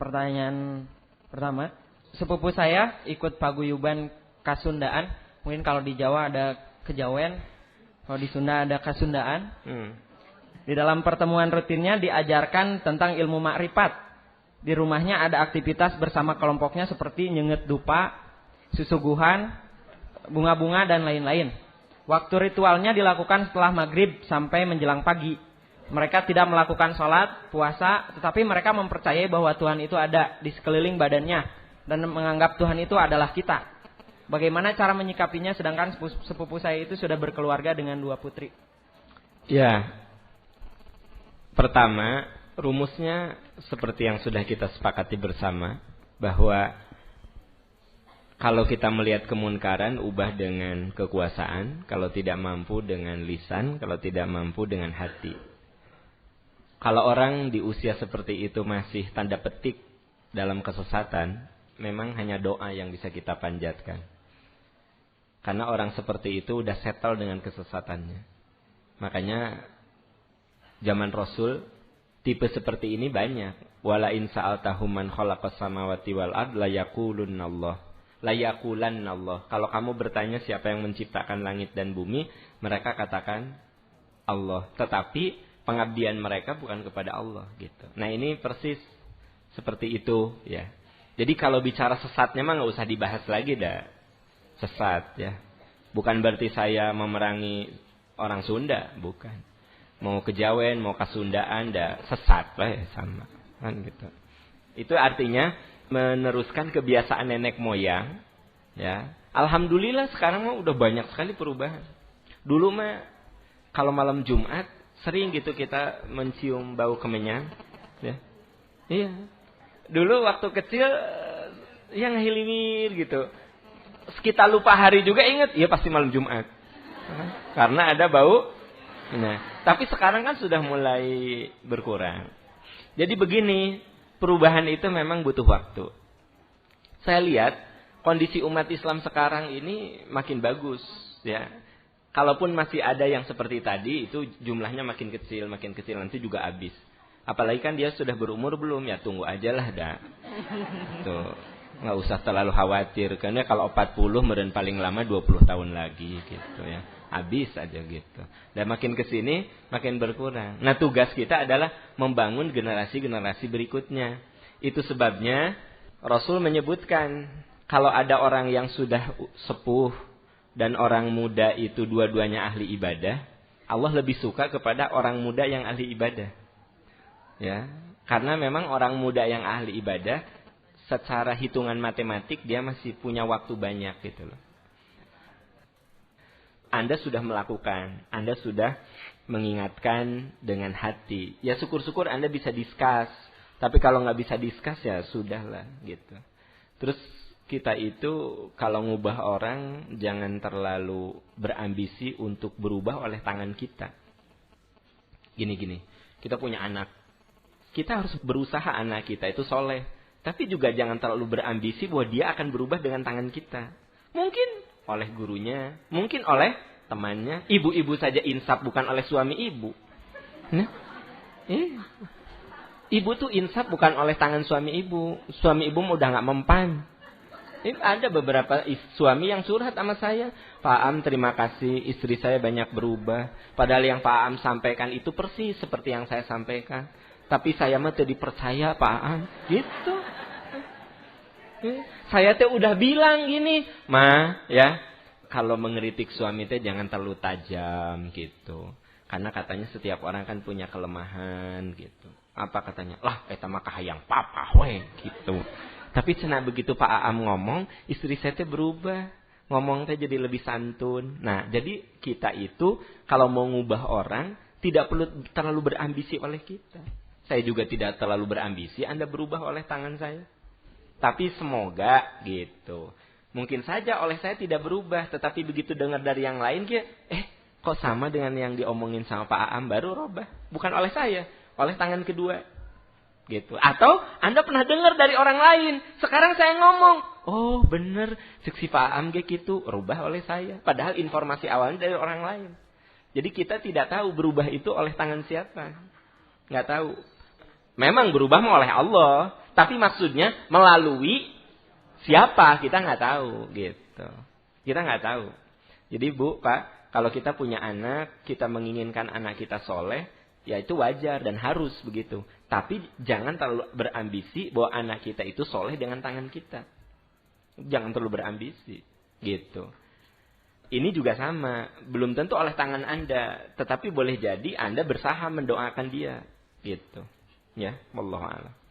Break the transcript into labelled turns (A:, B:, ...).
A: Pertanyaan pertama, sepupu saya ikut paguyuban Kasundaan. Mungkin kalau di Jawa ada Kejawen, kalau di Sunda ada Kasundaan. Di dalam pertemuan rutinnya diajarkan tentang ilmu makrifat. Di rumahnya ada aktivitas bersama kelompoknya seperti nyenget dupa, susuguhan, bunga-bunga dan lain-lain. Waktu ritualnya dilakukan setelah maghrib sampai menjelang pagi. Mereka tidak melakukan sholat, puasa, tetapi mereka mempercayai bahwa Tuhan itu ada di sekeliling badannya dan menganggap Tuhan itu adalah kita. Bagaimana cara menyikapinya sedangkan sepupu saya itu sudah berkeluarga dengan 2 putri?
B: Ya, pertama, rumusnya seperti yang sudah kita sepakati bersama, bahwa kalau kita melihat kemunkaran, ubah dengan kekuasaan, kalau tidak mampu dengan lisan, kalau tidak mampu dengan hati. Kalau orang di usia seperti itu masih tanda petik dalam kesesatan, memang hanya doa yang bisa kita panjatkan. Karena orang seperti itu udah settle dengan kesesatannya. Makanya zaman Rasul tipe seperti ini banyak. Wala in sa'altahum man khalaqas samawati wal ard la yaqulunallah. La yaqulanallah. Kalau kamu bertanya siapa yang menciptakan langit dan bumi, mereka katakan Allah. Tetapi pengabdian mereka bukan kepada Allah gitu. Nah, ini persis seperti itu ya. Jadi kalau bicara sesatnya mah enggak usah dibahas lagi dah. Sesat ya. Bukan berarti saya memerangi orang Sunda, bukan. Mau Kejawen, mau Kasundaan, dah sesat lah ya, sama kan gitu. Itu artinya meneruskan kebiasaan nenek moyang ya. Alhamdulillah sekarang mah udah banyak sekali perubahan. Dulu mah kalau malam Jumat sering gitu kita mencium bau kemenyan ya. Iya. Dulu waktu kecil yang hilimir gitu. Kita lupa hari juga ingat, iya pasti malam Jumat. Karena ada bau. Nah, tapi sekarang kan sudah mulai berkurang. Jadi begini, perubahan itu memang butuh waktu. Saya lihat kondisi umat Islam sekarang ini makin bagus ya. Kalaupun masih ada yang seperti tadi, itu jumlahnya makin kecil nanti juga habis. Apalagi kan dia sudah berumur belum, ya tunggu aja lah dah. Tuh, nggak usah terlalu khawatir karena kalau 40 meren paling lama 20 tahun lagi gitu ya. Habis aja gitu. Dan makin kesini makin berkurang. Nah, tugas kita adalah membangun generasi-generasi berikutnya. Itu sebabnya Rasul menyebutkan kalau ada orang yang sudah sepuh dan orang muda itu dua-duanya ahli ibadah, Allah lebih suka kepada orang muda yang ahli ibadah. Ya, karena memang orang muda yang ahli ibadah secara hitungan matematik dia masih punya waktu banyak gitu loh. Anda sudah melakukan, Anda sudah mengingatkan dengan hati. Ya syukur-syukur Anda bisa discuss. Tapi kalau nggak bisa discuss ya sudahlah gitu. Terus kita itu kalau ngubah orang jangan terlalu berambisi untuk berubah oleh tangan kita. Gini-gini, kita punya anak. Kita harus berusaha anak kita itu soleh. Tapi juga jangan terlalu berambisi bahwa dia akan berubah dengan tangan kita. Mungkin oleh gurunya, mungkin oleh temannya. Ibu-ibu saja insaf bukan oleh suami ibu. Nah, ibu tuh insaf bukan oleh tangan suami ibu. Suami ibu udah gak mempan. Ada beberapa suami yang curhat sama saya. Pak Am, terima kasih istri saya banyak berubah. Padahal yang Pak Am sampaikan itu persis seperti yang saya sampaikan. Tapi saya mah tidak dipercaya Pak Am. Gitu. Saya teh udah bilang gini. Ma, ya. Kalau mengeritik suami teh jangan terlalu tajam gitu. Karena katanya setiap orang kan punya kelemahan gitu. Apa katanya? Lah, eta mah kahayang papa we gitu. Tapi cenah begitu Pak Aam ngomong, istri saya teh berubah. Ngomong teh jadi lebih santun. Nah, jadi kita itu kalau mau ngubah orang, tidak perlu terlalu berambisi oleh kita. Saya juga tidak terlalu berambisi, Anda berubah oleh tangan saya. Tapi semoga gitu. Mungkin saja oleh saya tidak berubah, tetapi begitu dengar dari yang lain, kok sama dengan yang diomongin sama Pak Aam, baru robah. Bukan oleh saya, oleh tangan kedua. Gitu. Atau Anda pernah dengar dari orang lain. Sekarang saya ngomong, oh bener, si Pak Am gitu, rubah oleh saya. Padahal informasi awalnya dari orang lain. Jadi kita tidak tahu berubah itu oleh tangan siapa. Nggak tahu. Memang berubah oleh Allah. Tapi maksudnya melalui siapa kita nggak tahu gitu. Kita nggak tahu. Jadi Bu, Pak, kalau kita punya anak, kita menginginkan anak kita soleh, ya itu wajar dan harus begitu. Tapi jangan terlalu berambisi bahwa anak kita itu soleh dengan tangan kita. Jangan terlalu berambisi gitu. Ini juga sama, belum tentu oleh tangan Anda, tetapi boleh jadi Anda bersaham mendoakan dia gitu. Ya, wallahu a'lam.